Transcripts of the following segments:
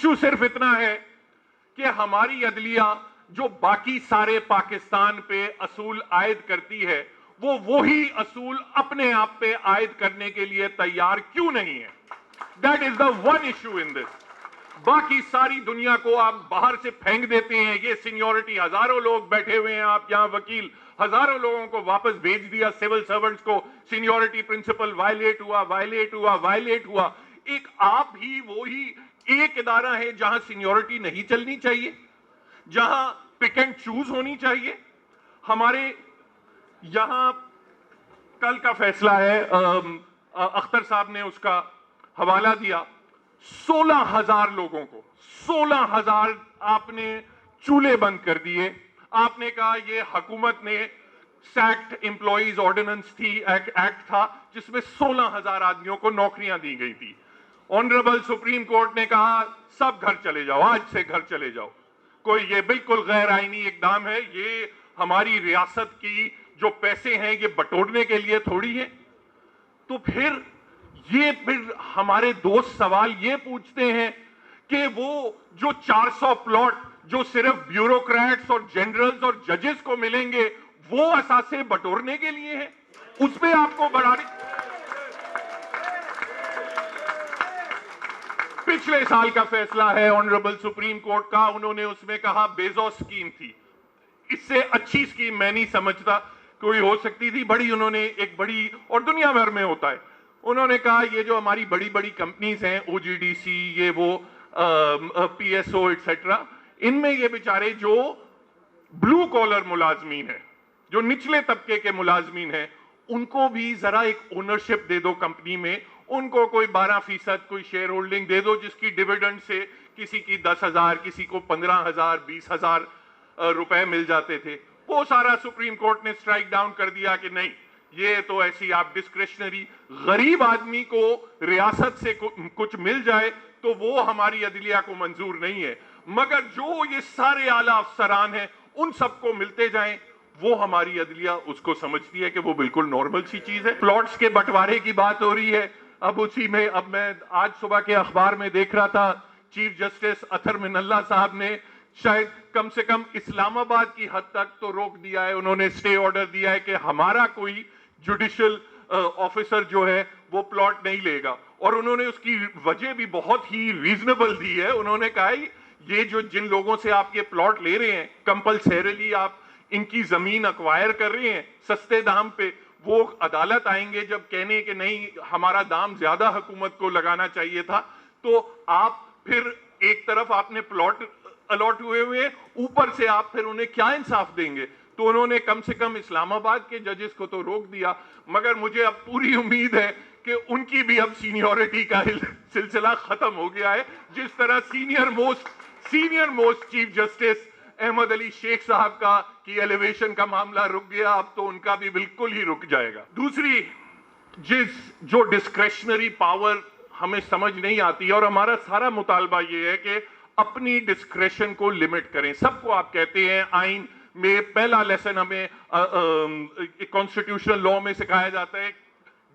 Issue صرف اتنا ہے کہ ہماری عدلیہ جو باقی سارے پاکستان پہ اصول عائد کرتی ہے وہ وہی اصول اپنے آپ پہ عائد کرنے کے لیے تیار کیوں نہیں ہے. That is the one issue in this. باقی ساری دنیا کو آپ باہر سے پھینک دیتے ہیں. یہ سینیورٹی ہزاروں لوگ بیٹھے ہوئے ہیں, آپ یہاں وکیل ہزاروں لوگوں کو واپس بھیج دیا, سول سرونٹس کو. سینیورٹی پرنسپل وائلیٹ ہوا. ایک آپ ہی وہی ایک ادارہ ہے جہاں سینیورٹی نہیں چلنی چاہیے, جہاں پک اینڈ چوز ہونی چاہیے. ہمارے یہاں کل کا فیصلہ ہے, اختر صاحب نے اس کا حوالہ دیا. 16,000 لوگوں کو 16,000 آپ نے چولہے بند کر دیے. آپ نے کہا یہ حکومت نے سیکٹ امپلائیز آرڈیننس تھی, ایکٹ تھا جس میں 16,000 آدمیوں کو نوکریاں دی گئی تھی. آنریبل سپریم کورٹ نے کہا سب گھر چلے جاؤ, آج سے گھر چلے جاؤ. کوئی یہ بالکل غیر آئینی اقدام ہے. یہ ہماری ریاست کی جو پیسے ہیں یہ بٹورنے کے لیے تھوڑی ہے. تو پھر ہمارے دوست سوال یہ پوچھتے ہیں کہ وہ جو 400 پلاٹ جو صرف بیوروکریٹس اور جنرلز اور ججز کو ملیں گے وہ اثاثے بٹورنے کے لیے ہیں, اس پہ آپ کو بڑھانے. پچھلے سال کا فیصلہ ہے آنریبل سپریم کورٹ کا, انہوں نے اس میں کہا بیزو اسکیم تھی. اس سے اچھی اسکیم میں نہیں سمجھتا کوئی ہو سکتی تھی. بڑی انہوں نے ایک بڑی, اور دنیا بھر میں ہوتا ہے, انہوں نے کہا یہ جو ہماری بڑی بڑی کمپنیز ہیں او جی ڈی سی, یہ وہ پی ایس او ایٹسیٹرا, ان میں یہ بیچارے جو بلو کالر ملازمین ہیں, جو نچلے طبقے کے ملازمین ہیں, ان کو بھی ذرا ایک اونرشپ دے دو کمپنی میں. ان کو کوئی 12% کوئی شیئر ہولڈنگ دے دو جس کی ڈیویڈنڈ سے کسی کی 10,000, کسی کو 15,000, 20,000 روپے مل جاتے تھے. وہ سارا سپریم کورٹ نے سٹرائک ڈاؤن کر دیا کہ نہیں, یہ تو ایسی آپ ڈسکریشنری. غریب آدمی کو ریاست سے کچھ مل جائے تو وہ ہماری عدلیہ کو منظور نہیں ہے, مگر جو یہ سارے اعلیٰ افسران ہیں ان سب کو ملتے جائیں وہ ہماری عدلیہ اس کو سمجھتی ہے کہ وہ بالکل نارمل سی چیز ہے. پلاٹس کے بٹوارے کی بات ہو رہی ہے. اب میں آج صبح کے اخبار میں دیکھ رہا تھا, چیف جسٹس اطہر من اللہ صاحب نے شاید کم سے کم اسلام آباد کی حد تک تو روک دیا ہے, انہوں نے اسٹے آرڈر دیا ہے کہ ہمارا کوئی جوڈیشل آفیسر جو ہے وہ پلاٹ نہیں لے گا. اور انہوں نے اس کی وجہ بھی بہت ہی ریزنیبل دی ہے. انہوں نے کہا یہ جو جن لوگوں سے آپ یہ پلاٹ لے رہے ہیں کمپلسریلی آپ ان کی زمین ایکوائر کر رہے ہیں سستے دام پہ, وہ عدالت آئیں گے جب کہنے کہ نہیں ہمارا دام زیادہ حکومت کو لگانا چاہیے تھا, تو آپ پھر ایک طرف آپ نے پلاٹ الاٹ ہوئے اوپر سے آپ پھر انہیں کیا انصاف دیں گے. تو انہوں نے کم سے کم اسلام آباد کے ججز کو تو روک دیا, مگر مجھے اب پوری امید ہے کہ ان کی بھی اب سینیورٹی کا سلسلہ ختم ہو گیا ہے. جس طرح senior most chief justice Ahmed Ali Sheikh صاحب کا کی ایلیویشن کا معاملہ رک گیا, اب تو ان کا بھی بالکل ہی رک جائے گا. دوسری جو ڈسکریشنری پاور ہمیں سمجھ نہیں آتی, اور ہمارا سارا مطالبہ یہ ہے کہ اپنی ڈسکریشن کو لمٹ کریں. سب کو آپ کہتے ہیں آئین میں پہلا لیسن ہمیں کانسٹیٹیوشنل لا میں سکھایا جاتا ہے,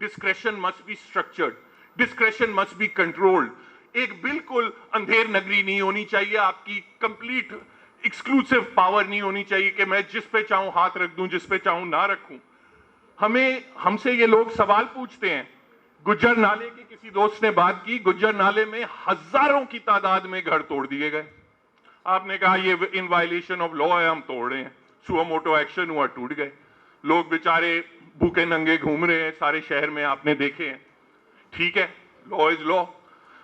discretion must be structured, discretion must be controlled. ایک بالکل اندھیر نگری نہیں ہونی چاہیے, آپ کی کمپلیٹ ایکسکلوسیو پاور نہیں ہونی چاہیے کہ میں جس پہ چاہوں ہاتھ رکھ دوں, جس پہ چاہوں نہ رکھوں. ہم سے یہ لوگ سوال پوچھتے ہیں. گجر نالے کی کسی دوست نے بات کی, گجر نالے میں ہزاروں کی تعداد میں گھر توڑ دیے گئے. آپ نے کہا یہ ان وائلیشن آف لا ہے, ہم توڑ رہے ہیں. سو موٹو ایکشن ہوا, ٹوٹ گئے. لوگ بیچارے بھوکے ننگے گھوم رہے ہیں سارے شہر میں, آپ نے دیکھے ہیں. ٹھیک ہے, لا از لا,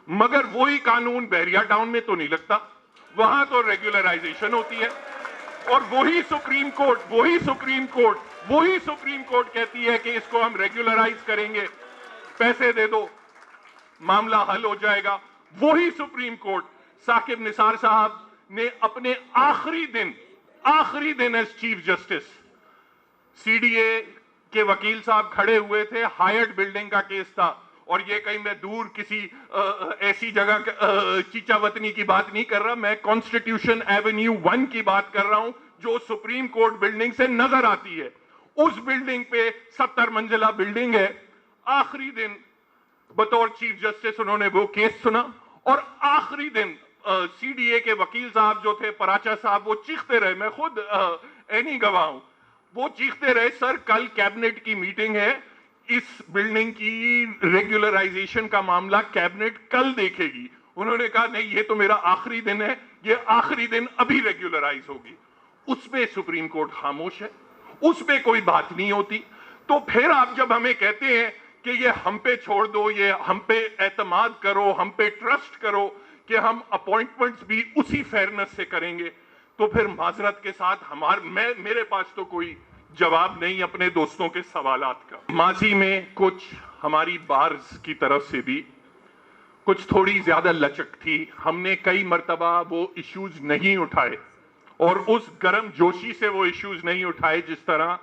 مگر وہی قانون بحریہ ٹاؤن میں تو نہیں لگتا. وہاں تو ریگولرائزیشن ہوتی ہے, اور وہی سپریم کورٹ کہتی ہے کہ اس کو ہم ریگولرائز کریں گے, پیسے دے دو معاملہ حل ہو جائے گا. وہی سپریم کورٹ ثاقب نثار صاحب نے اپنے آخری دن as chief justice, C D A کے وکیل صاحب کھڑے ہوئے تھے, ہائرڈ بلڈنگ کا کیس تھا, اور یہ کہیں میں دور کسی ایسی جگہ چیچا وطنی کی بات نہیں کر رہا, میں کانسٹیٹیوشن ایونیو 1 کی بات کر رہا ہوں جو سپریم کورٹ بلڈنگ سے نظر آتی ہے. اس بلڈنگ پہ 70 منزلہ بلڈنگ ہے. آخری دن بطور چیف جسٹس انہوں نے وہ کیس سنا, اور آخری دن سی ڈی اے کے وکیل صاحب جو تھے پراچا صاحب وہ چیختے رہے, میں خود عینی گواہ ہوں, وہ چیختے رہے سر کل کیبنٹ کی میٹنگ ہے, اس بلڈنگ کی ریگولرائزیشن کا معاملہ کیبنٹ کل دیکھے گی. انہوں نے کہا نہیں یہ تو میرا آخری دن ہے, یہ آخری دن ابھی ریگولرائز ہوگی. اس پہ سپریم کورٹ خاموش ہے, اس پہ کوئی بات نہیں ہوتی. تو پھر آپ جب ہمیں کہتے ہیں کہ یہ ہم پہ چھوڑ دو, یہ ہم پہ اعتماد کرو, ہم پہ ٹرسٹ کرو کہ ہم اپوائنٹمنٹس بھی اسی فیئرنس سے کریں گے, تو پھر معذرت کے ساتھ میرے پاس تو کوئی جواب نہیں اپنے دوستوں کے سوالات کا. ماضی میں کچھ ہماری بارز کی طرف سے بھی کچھ تھوڑی زیادہ لچک تھی, ہم نے کئی مرتبہ وہ ایشوز نہیں اٹھائے, اور اس گرم جوشی سے وہ ایشوز نہیں اٹھائے جس طرح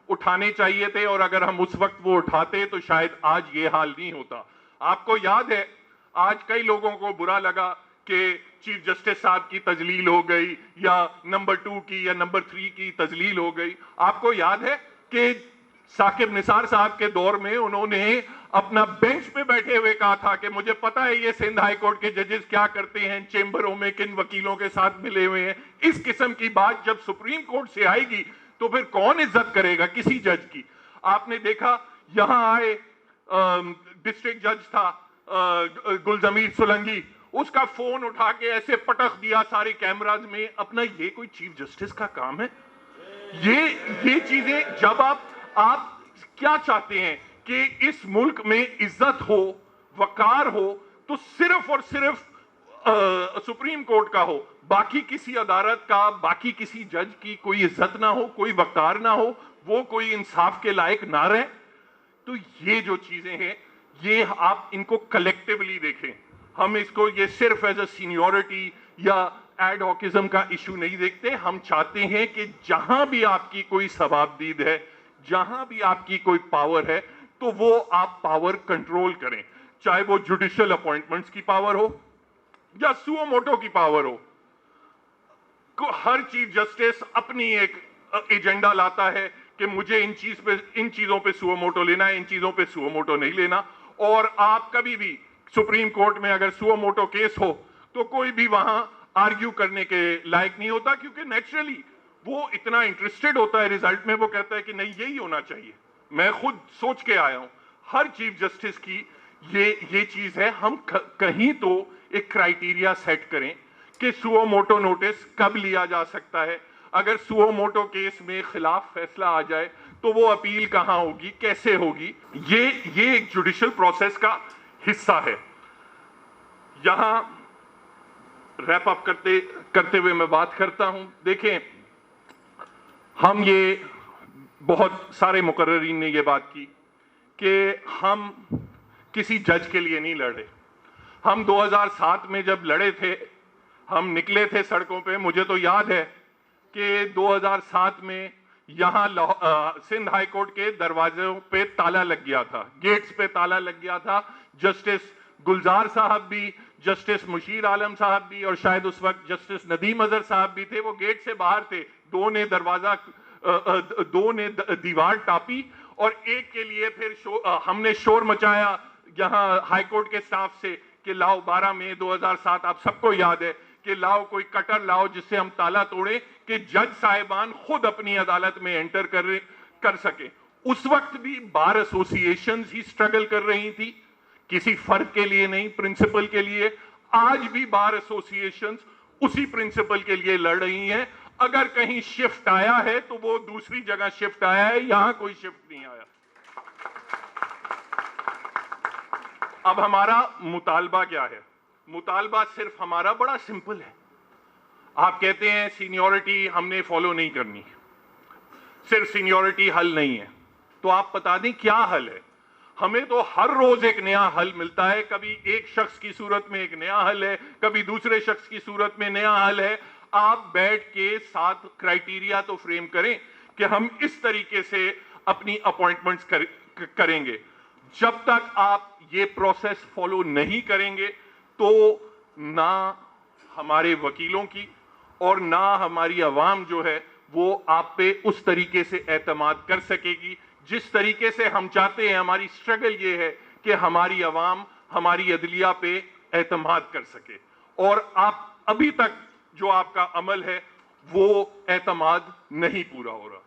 اٹھانے چاہیے تھے, اور اگر ہم اس وقت وہ اٹھاتے تو شاید آج یہ حال نہیں ہوتا. آپ کو یاد ہے آج کئی لوگوں کو برا لگا کہ چیف جسٹس صاحب کی تجلیل ہو گئی یا نمبر 2 کی یا نمبر 3 کی تجلیل ہو گئی. آپ کو یاد ہے کہ ثاقب نثار صاحب کے دور میں انہوں نے اپنا بینچ پہ بیٹھے ہوئے کہا تھا کہ مجھے پتا ہے یہ سندھ ہائی کورٹ کے ججز کیا کرتے ہیں, چیمبروں میں کن وکیلوں کے ساتھ ملے ہوئے ہیں. اس قسم کی بات جب سپریم کورٹ سے آئے گی تو پھر کون عزت کرے گا کسی جج کی. آپ نے دیکھا یہاں آئے ڈسٹرکٹ جج تھا گلزمیر سولنگی, اس کا فون اٹھا کے ایسے پٹخ دیا سارے کیمراز میں. اپنا یہ کوئی چیف جسٹس کا کام ہے؟ یہ چیزیں جب آپ کیا چاہتے ہیں کہ اس ملک میں عزت ہو, وقار ہو, تو صرف اور صرف سپریم کورٹ کا ہو, باقی کسی عدالت کا, باقی کسی جج کی کوئی عزت نہ ہو, کوئی وقار نہ ہو, وہ کوئی انصاف کے لائق نہ رہے. تو یہ جو چیزیں ہیں یہ آپ ان کو کلیکٹیولی دیکھیں. ہم اس کو یہ صرف ایز اے سینیورٹی یا ایڈ ہاکزم کا ایشو نہیں دیکھتے. ہم چاہتے ہیں کہ جہاں بھی آپ کی کوئی ثوابدید ہے, جہاں بھی آپ کی کوئی پاور ہے, تو وہ آپ پاور کنٹرول کریں, چاہے وہ جوڈیشل اپوائنٹمنٹس کی پاور ہو یا سو موٹو کی پاور ہو. ہر چیف جسٹس اپنی ایک ایجنڈا لاتا ہے کہ مجھے ان چیزوں پہ سو موٹو لینا ہے, ان چیزوں پہ سو موٹو نہیں لینا. اور آپ کبھی بھی سپریم کورٹ میں اگر سو موٹو کیس ہو تو کوئی بھی وہاں آرگیو کرنے کے لائق نہیں ہوتا, کیونکہ نیچرلی وہ اتنا انٹرسٹڈ ہوتا ہے ریزلٹ میں, وہ کہتا ہے کہ نہیں یہی ہونا چاہیے. میں خود سوچ کے آیا ہوں, ہر چیف جسٹس کی یہ چیز ہے. ہم کہیں تو ایک کرائیٹیریا سیٹ کریں کہ سو موٹو نوٹس کب لیا جا سکتا ہے, اگر سو موٹو کیس میں خلاف فیصلہ آ جائے تو وہ اپیل کہاں ہوگی, کیسے ہوگی. یہ ایک جوڈیشل پروسیس کا حصہ ہے. یہاں ریپ اپ کرتے ہوئے میں بات کرتا ہوں. دیکھیں ہم یہ بہت سارے مقررین نے یہ بات کی کہ ہم کسی جج کے لیے نہیں لڑے. ہم 2007 میں جب لڑے تھے, ہم نکلے تھے سڑکوں پہ. مجھے تو یاد ہے کہ 2007 میں یہاں سندھ ہائی کورٹ کے دروازوں پہ تالا لگ گیا تھا, گیٹس پہ تالا لگ گیا تھا. جسٹس گلزار صاحب بھی, جسٹس مشیر عالم صاحب بھی, اور شاید اس وقت جسٹس ندیم اظہر صاحب بھی تھے, وہ گیٹ سے باہر تھے. دو نے دیوار ٹاپی, اور ایک کے لیے پھر ہم نے شور مچایا یہاں ہائی کورٹ کے سٹاف سے کہ لاؤ 12 مئی 2007, آپ سب کو یاد ہے کہ لاؤ کوئی کٹر لاؤ جس سے ہم تالا توڑیں کہ جج صاحبان خود اپنی عدالت میں انٹر کر سکے. اس وقت بھی بار ایسوسی ایشنز ہی سٹرگل کر رہی تھی, کسی فرد کے لیے نہیں, پرنسپل کے لیے. آج بھی بار ایسوسی ایشنز اسی پرنسپل کے لیے لڑ رہی ہیں. اگر کہیں شفٹ آیا ہے تو وہ دوسری جگہ شفٹ آیا ہے, یہاں کوئی شفٹ نہیں آیا. اب ہمارا مطالبہ کیا ہے؟ مطالبہ صرف ہمارا بڑا سمپل ہے. آپ کہتے ہیں سینیورٹی ہم نے فالو نہیں کرنی, صرف سینیورٹی حل نہیں ہے. تو آپ بتا دیں کیا حل ہے. ہمیں تو ہر روز ایک نیا حل ملتا ہے. کبھی ایک شخص کی صورت میں ایک نیا حل ہے, کبھی دوسرے شخص کی صورت میں نیا حل ہے. آپ بیٹھ کے ساتھ کرائیٹیریا تو فریم کریں کہ ہم اس طریقے سے اپنی اپوائنٹمنٹس کریں گے. جب تک آپ یہ پروسیس فالو نہیں کریں گے تو نہ ہمارے وکیلوں کی اور نہ ہماری عوام جو ہے وہ آپ پہ اس طریقے سے اعتماد کر سکے گی جس طریقے سے ہم چاہتے ہیں. ہماری سٹرگل یہ ہے کہ ہماری عوام ہماری عدلیہ پہ اعتماد کر سکے. اور آپ ابھی تک جو آپ کا عمل ہے وہ اعتماد نہیں پورا ہو رہا.